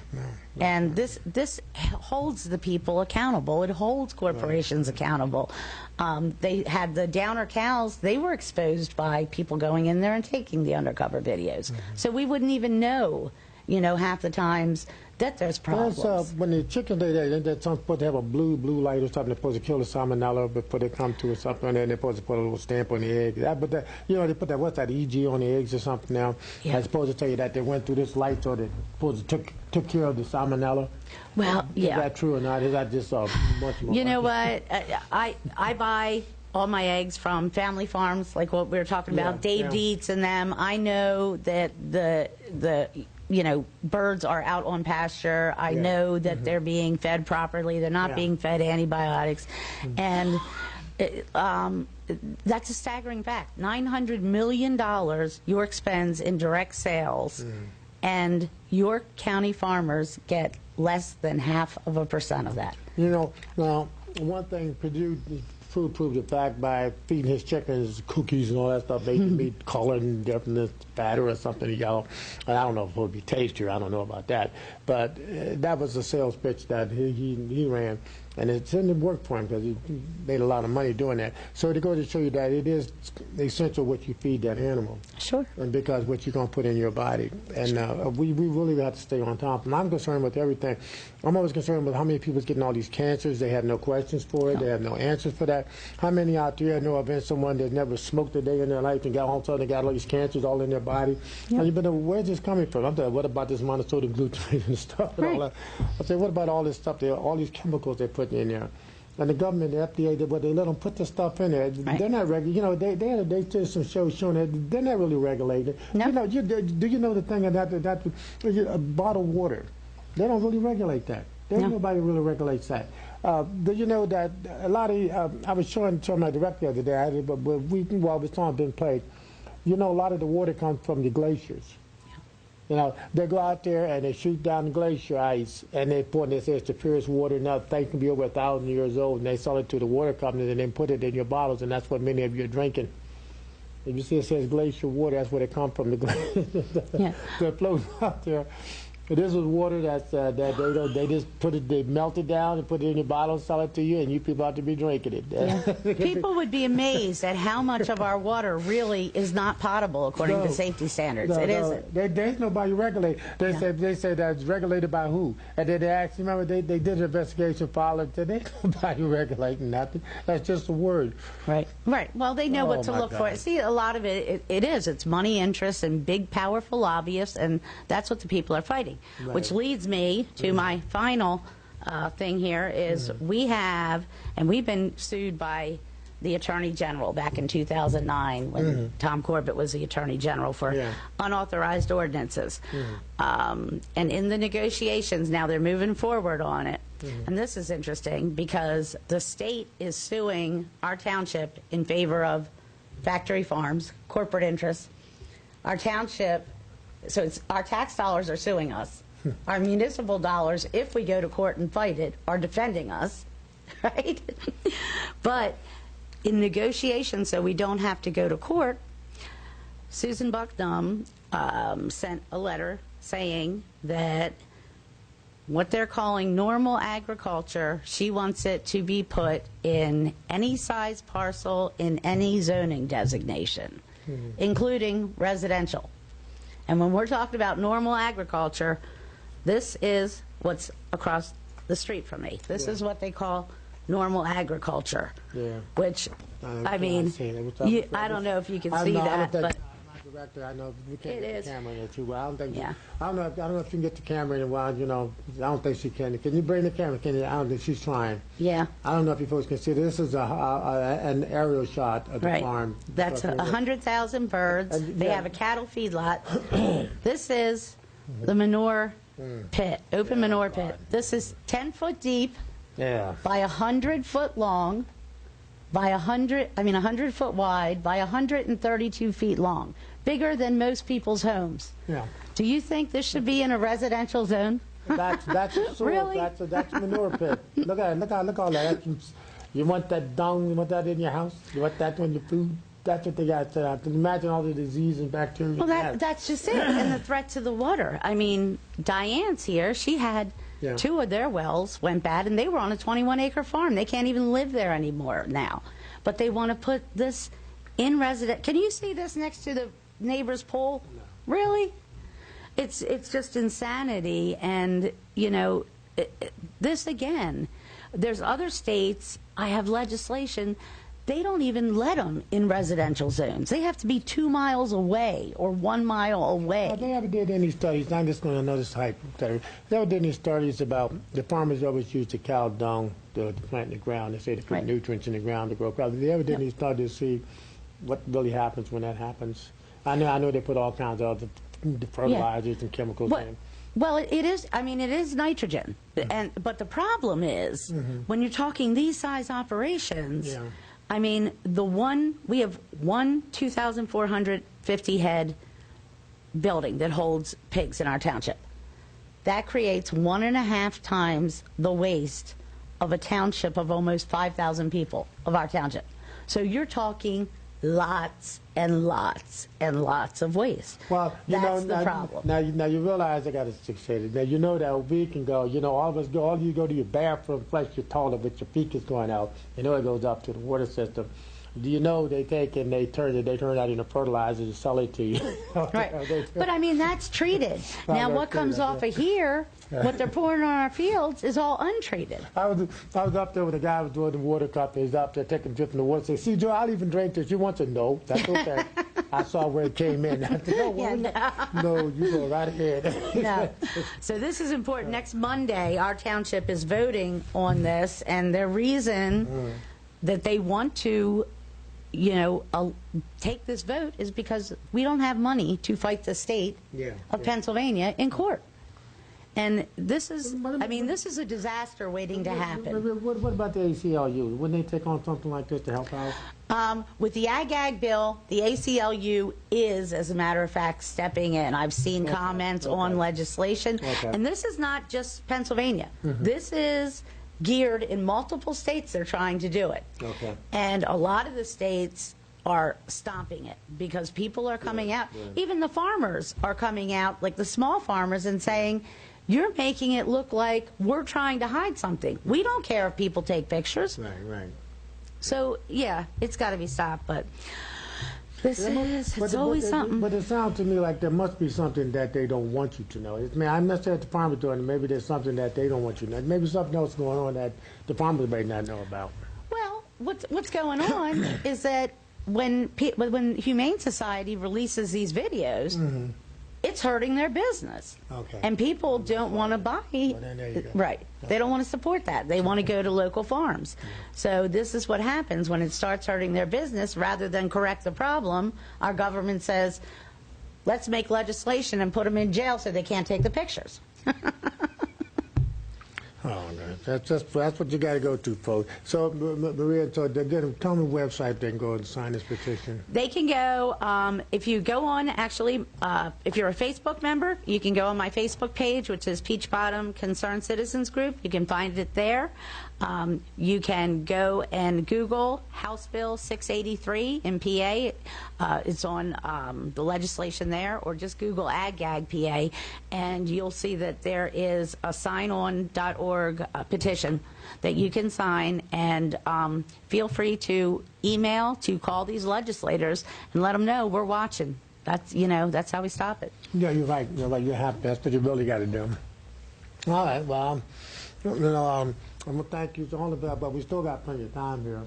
And this holds the people accountable. It holds corporations accountable. They had the downer cows. They were exposed by people going in there and taking the undercover videos. So we wouldn't even know, you know, half the times that there's problems. When the chickens they're supposed to have a blue light or something. They're supposed to kill the salmonella before they come to or something, and then they're supposed to put a little stamp on the egg. But you know, they put that, what's that, EG on the eggs or something now. That's supposed to tell you that they went through this light, so they supposed to took care of the salmonella. Well, Is that true or not? Is that just much more? You know what? I buy all my eggs from family farms, like what we were talking about, Dave Dietz and them. I know that the birds are out on pasture. I know that they're being fed properly. They're not being fed antibiotics. And that's a staggering fact. $900 million York spends in direct sales, and York County farmers get less than 0.5% of that. You know, now, one thing Purdue proved the fact by feeding his chickens cookies and all that stuff, making the meat colored and different, fatter or something yellow. And I don't know if it would be tastier. I don't know about that. But that was the sales pitch that he ran. And it didn't work for him because he made a lot of money doing that. So to go to show you that it is essential what you feed that animal. Sure. And because what you're going to put in your body. And we really have to stay on top. And I'm concerned with everything. I'm always concerned with how many people's getting all these cancers. They have no questions for it. They have no answers for that. How many out there know of someone that never smoked a day in their life and got all of a sudden they got all these cancers all in their body? And you've been, where's this coming from? I'm what about this monosodium glutamate and stuff and all that? I say, what about all this stuff? All these chemicals they put in there. And the government, the FDA, they let them put the stuff in there. They're not regulating. They did some shows showing that they're not really regulated. No. Do you know the thing that bottled water? They don't really regulate that. Nobody really regulates that. Do you know that a lot of I was showing my director the other day, but while the song being played, a lot of the water comes from the glaciers. They go out there and they shoot down the glacier ice, and they pour it, they say it's the purest water, and that thing can be over 1,000 years old, and they sell it to the water companies and then put it in your bottles, and that's what many of you are drinking. If you see it says glacier water, that's where they come from, the glacier. They're floating out there. This is water that they just they melt it down and put it in your bottle, sell it to you, and you people have to be drinking it. People would be amazed at how much of our water really is not potable according to safety standards. It isn't. There's nobody regulated. They say that's regulated by who? And then they asked, remember, they did an investigation, followed, and there's nobody regulating nothing. That's just a word. Right. Well, they know what to look for. See, a lot of it's money interests and big, powerful lobbyists, and that's what the people are fighting. Which leads me to my final thing here is we've been sued by the Attorney General back in 2009 when Tom Corbett was the Attorney General for unauthorized ordinances. And in the negotiations, now they're moving forward on it. And this is interesting because the state is suing our township in favor of factory farms, corporate interests. Our township, so our tax dollars are suing us. Our municipal dollars, if we go to court and fight it, are defending us, right? But in negotiations, so we don't have to go to court, Susan Bucknum sent a letter saying that what they're calling normal agriculture, she wants it to be put in any size parcel in any zoning designation, including residential. And when we're talking about normal agriculture, this is what's across the street from me. This is what they call normal agriculture, which, I mean, I don't know if you can see that, but director, I know we can't get the camera in there too well. I don't think. Yeah. I don't know if you can get the camera in while I don't think she can. Can you bring the camera? Can you? I don't think she's trying. Yeah. I don't know if you folks can see. This is an aerial shot of the farm. That's 100,000 birds. They have a cattle feedlot. This is the manure pit, open manure pit. This is 10 foot deep. Yeah. By 100 foot long. By 100 foot wide, by 132 feet long. Bigger than most people's homes. Yeah. Do you think this should be in a residential zone? That's a soil. Really? That's a manure pit. Look at it. Look all that. You want that dung? You want that in your house? You want that on your food? That's what they got set out. Imagine all the disease and bacteria. Well, that's just it. And the threat to the water. I mean, Diane's here. She had 2 of their wells went bad, and they were on a 21-acre farm. They can't even live there anymore now. But they want to put this in resident. Can you see this next to the neighbor's pool? No. Really? It's just insanity. And, this again, there's other states, I have legislation they don't even let them in residential zones. They have to be 2 miles away or 1 mile away. They ever did any studies, I'm just going to know this hype, they ever did any studies about the farmers always use the cow dung to plant in the ground. They say to put nutrients in the ground to grow crops. Did they ever did any studies to see what really happens when that happens? I know they put all kinds of other fertilizers and chemicals in. Well, it is. I mean, it is nitrogen, but the problem is when you're talking these size operations. Yeah. I mean, we have one 2,450 head building that holds pigs in our township. That creates 1.5 times the waste of a township of almost 5,000 people of our township. So you're talking lots and lots and lots of waste. Well, that's the problem. Now you realize I got to say it. Now you know that a week can go. All of us go. All you go to your bathroom, flush your toilet with your feet is going out. You know it goes up to the water system. Do you know they take and they turn it out into fertilizer to sell it to you? Right. But I mean that's treated. Now what comes off of here, what they're pouring on our fields, is all untreated. I was up there with a guy who was doing the water company. He's up there taking a drip in the water. Say, see, Joe, I'll even drink this. You want to? No, that's okay. I saw where it came in. I said, no, you go right ahead. No. So this is important. Next Monday, our township is voting on this, and their reason that they want to take this vote is because we don't have money to fight the state of Pennsylvania in court. And this is, I mean, this is a disaster waiting to happen. What about the ACLU? Wouldn't they take on something like this to help out? With the Ag bill, the ACLU is, as a matter of fact, stepping in. I've seen comments on legislation. And this is not just Pennsylvania. This is geared in multiple states. They're trying to do it. And a lot of the states are stomping it because people are coming out. Even the farmers are coming out, like the small farmers, and saying, you're making it look like we're trying to hide something. We don't care if people take pictures. Right. So, yeah, it's got to be stopped, but it's always something. But it sounds to me like there must be something that they don't want you to know. I'm not saying the farmers doing it. Maybe there's something that they don't want you to know. Maybe something else going on that the farmers may not know about. Well, what's going on is that when Humane Society releases these videos, it's hurting their business. And people don't want to buy. Well, then there you go. Right. They don't want to support that. They want to go to local farms. So this is what happens when it starts hurting their business. Rather than correct the problem, our government says, let's make legislation and put them in jail so they can't take the pictures. Oh, no. That's what you got to go to, folks. So, Maria, tell me the website they can go and sign this petition. They can go, if you go on, actually, if you're a Facebook member, you can go on my Facebook page, which is Peach Bottom Concerned Citizens Group. You can find it there. You can go and Google House Bill 683 in PA. It's on the legislation there, or just Google Ag PA, and you'll see that there is a signon.org petition that you can sign, and feel free to email, to call these legislators and let them know we're watching. That's how we stop it. Yeah, you're right. You have to. That's what you really got to do. All right. Well, I'm going to thank you all about, but we still got plenty of time here.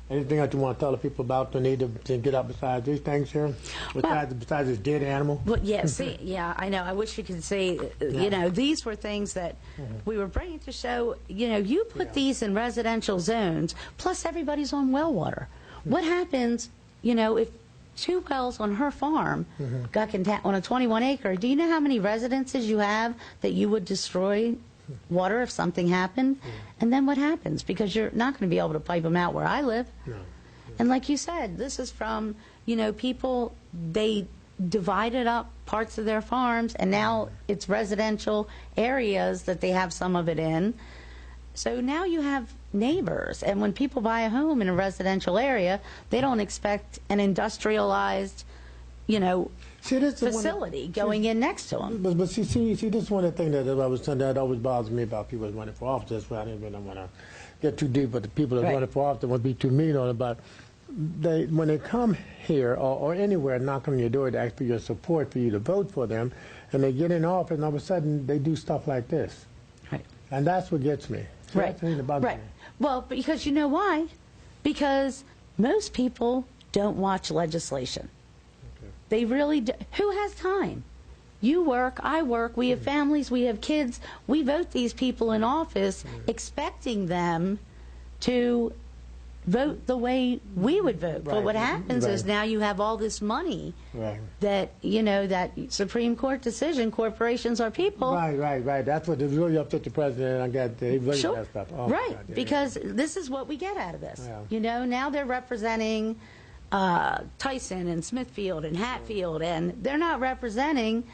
Anything that you want to tell the people about the need to get up besides these things here? Besides this dead animal? Well, yeah, I know. I wish you could see, these were things that we were bringing to show, you put these in residential zones, plus everybody's on well water. What happens, if 2 wells on her farm got contaminated on a 21-acre, do you know how many residences you have that you would destroy water if something happened? And then what happens? Because you're not going to be able to pipe them out where I live. And like you said, this is from, people, they divided up parts of their farms, and now it's residential areas that they have some of it in. So now you have neighbors, and when people buy a home in a residential area, they don't expect an industrialized, facility going in next to them. But see, this is one of the things that I was saying that always bothers me about people running for office. That's why I didn't want to get too deep, but the people that running for office won't be too mean on it. But when they come here or anywhere, knock on your door to ask for your support for you to vote for them, and they get in office, and all of a sudden they do stuff like this. Right. And that's what gets me. Right. Me. Well, because you know why? Because most people don't watch legislation. Okay. They really do. Who has time? You work, I work, we have families, we have kids. We vote these people in office expecting them to vote the way we would vote. But what happens is now you have all this money that, you know, that Supreme Court decision, corporations are people. Right. That's what really upset the president. I got he really Sure. messed up. Oh, Right, God, yeah, because this is what we get out of this. Yeah. You know, now they're representing Tyson and Smithfield and Hatfield, and they're not representing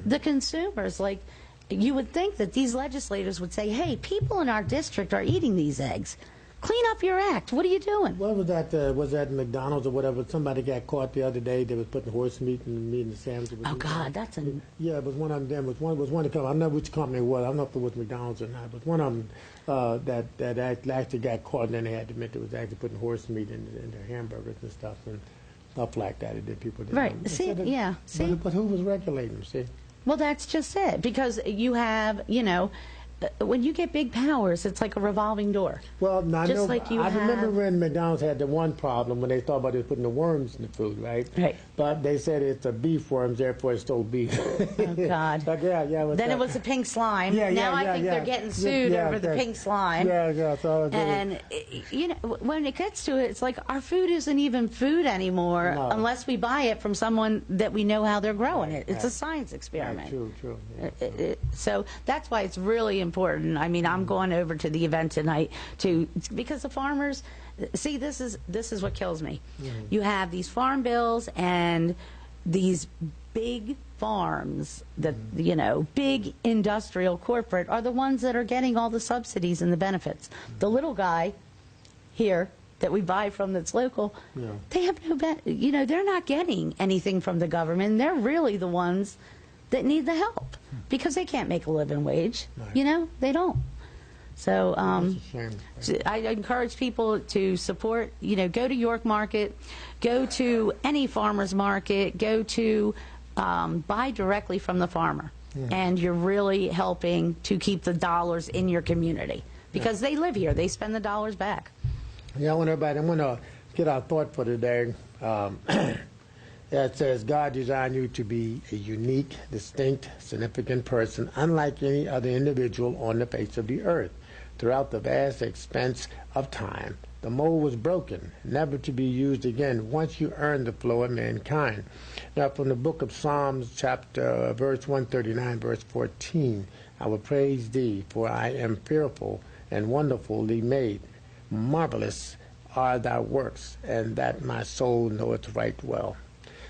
the consumers. Like, you would think that these legislators would say, hey, people in our district are eating these eggs. Clean up your act. What are you doing? What was that? Was that McDonald's or whatever? Somebody got caught the other day. They was putting horse meat in the meat in the sandwich. Oh God, that's a yeah. It was one of them. It was one of the company. I don't know which company it was. I don't know if it was McDonald's or not. But one of them that actually got caught, and then they had to admit they was actually putting horse meat in their hamburgers and stuff like that. It did people didn't right. know. See, yeah. See, but who was regulating them? See. Well, that's just it. Because you have, you know, when you get big powers, it's like a revolving door. Well, now, Just like you I remember have- when McDonald's had the one problem when they thought about putting the worms in the food, right? Right. But they said it's a beef worms, therefore it's still beef. Oh God. But yeah. Then it was the pink slime. Now I think they're getting sued over the pink slime. Yeah. So And, you know, when it gets to it, it's like our food isn't even food anymore unless we buy it from someone that we know how they're growing it. It's a science experiment. True. Yeah. So that's why it's really important. I mean, I'm going over to the event tonight because the farmers, see, this is what kills me. You have these farm bills and these big farms that, you know, big industrial corporate are the ones that are getting all the subsidies and the benefits. The little guy here that we buy from that's local, they have no, you know, they're not getting anything from the government. They're really the ones that need the help because they can't make a living wage. You know, they don't. So I encourage people to support, you know, go to York Market, go to any farmer's market, go to buy directly from the farmer. And you're really helping to keep the dollars in your community because they live here. They spend the dollars back. Yeah, I want to get our thought for today. It says, God designed you to be a unique, distinct, significant person, unlike any other individual on the face of the earth. Throughout the vast expanse of time, the mold was broken, never to be used again once you earned the flow of mankind. Now, from the book of Psalms, verse 139, verse 14, I will praise thee, for I am fearful and wonderfully made. Marvelous are thy works, and that my soul knoweth right well.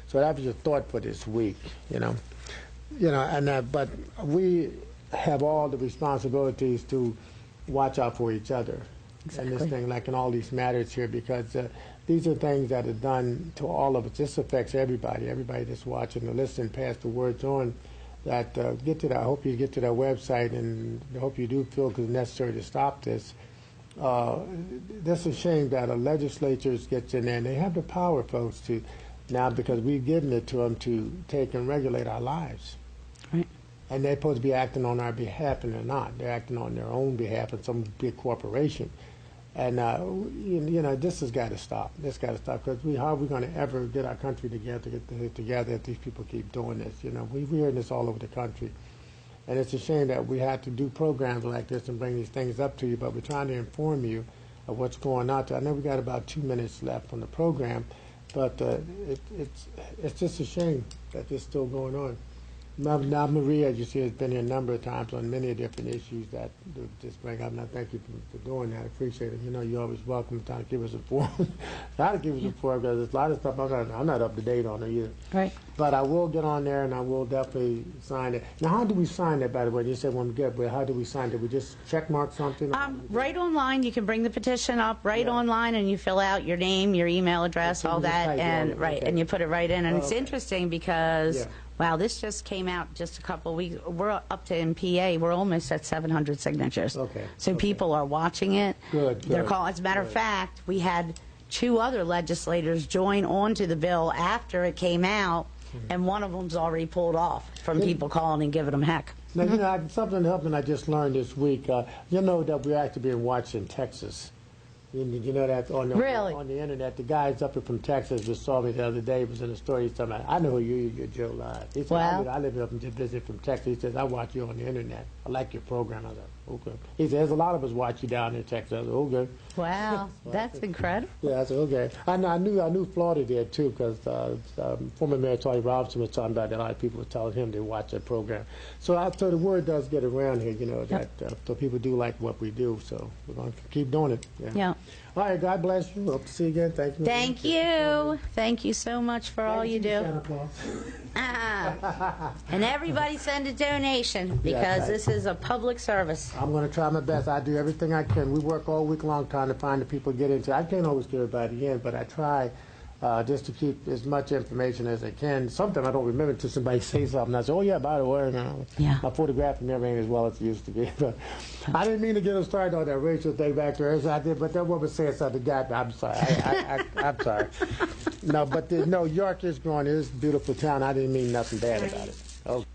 So that was your thought for this week, you know. But we have all the responsibilities to watch out for each other. And this thing, like in all these matters here, because these are things that are done to all of us. This affects everybody that's watching or listening. Pass the words on. That get to that. I hope you get to that website, and I hope you do feel it's necessary to stop this. That's a shame that a legislature gets in there, and they have the power, folks, to now because we've given it to them to take and regulate our lives. Right. And they're supposed to be acting on our behalf, and they're not. They're acting on their own behalf in some big corporation. And, you know, this has got to stop. This got to stop, because how are we going to ever get our country together if these people keep doing this? You know, we're hearing this all over the country. And it's a shame that we have to do programs like this and bring these things up to you, but we're trying to inform you of what's going on. I know we got about 2 minutes left on the program, but it's just a shame that this is still going on. Now, Maria, as you see, has been here a number of times on many different issues that just bring up, and I thank you for doing that. I appreciate it. You know, you're always welcome to give us a forum. Try to give us a forum, because there's a lot of stuff I'm not up to date on it either. Right. But I will get on there, and I will definitely sign it. Now, how do we sign it, by the way? You said when we get, but how do we sign it? We just check mark something? Right online, you can bring the petition up online, and you fill out your name, your email address, all that, and and you put it right in. And it's interesting because wow, this just came out just a couple of weeks. We're up to in PA. We're almost at 700 signatures. So people are watching it. They're calling. As a matter of fact, we had 2 other legislators join onto the bill after it came out, and one of them's already pulled off from people calling and giving them heck. Now, you know, something I just learned this week. You know that we're actually being watched in Texas. You know that on the internet, the guys up here from Texas just saw me the other day. It was in a story. He's talking about, I know who you're Joe Live. He said, I live up and just visit from Texas. He says, I watch you on the internet. I like your program. I was like, okay. He says, there's a lot of us watch you down in Texas. I was like, okay. Wow, that's incredible. Yeah, I said, okay. I knew Florida did too, because former Mayor Tony Robinson was talking about that. A lot of people were telling him they watch that program. So the word does get around here, you know, that so people do like what we do. So we're going to keep doing it. Yeah. All right, God bless you. Hope to see you again. Thank you. Thank you. Thank you so much for all you do. Santa Claus. And everybody send a donation, because this is a public service. I'm going to try my best. I do everything I can. We work all week long trying to find the people to get into. I can't always get everybody in, but I try just to keep as much information as I can. Sometimes I don't remember until somebody says something. I say, oh, yeah, by the way, my photograph never ain't as well as it used to be. But I didn't mean to get us started on that racial thing back there as I did, but that woman said something got me. I'm sorry. I'm sorry. No, but York is growing. It is a beautiful town. I didn't mean nothing bad about it. Okay.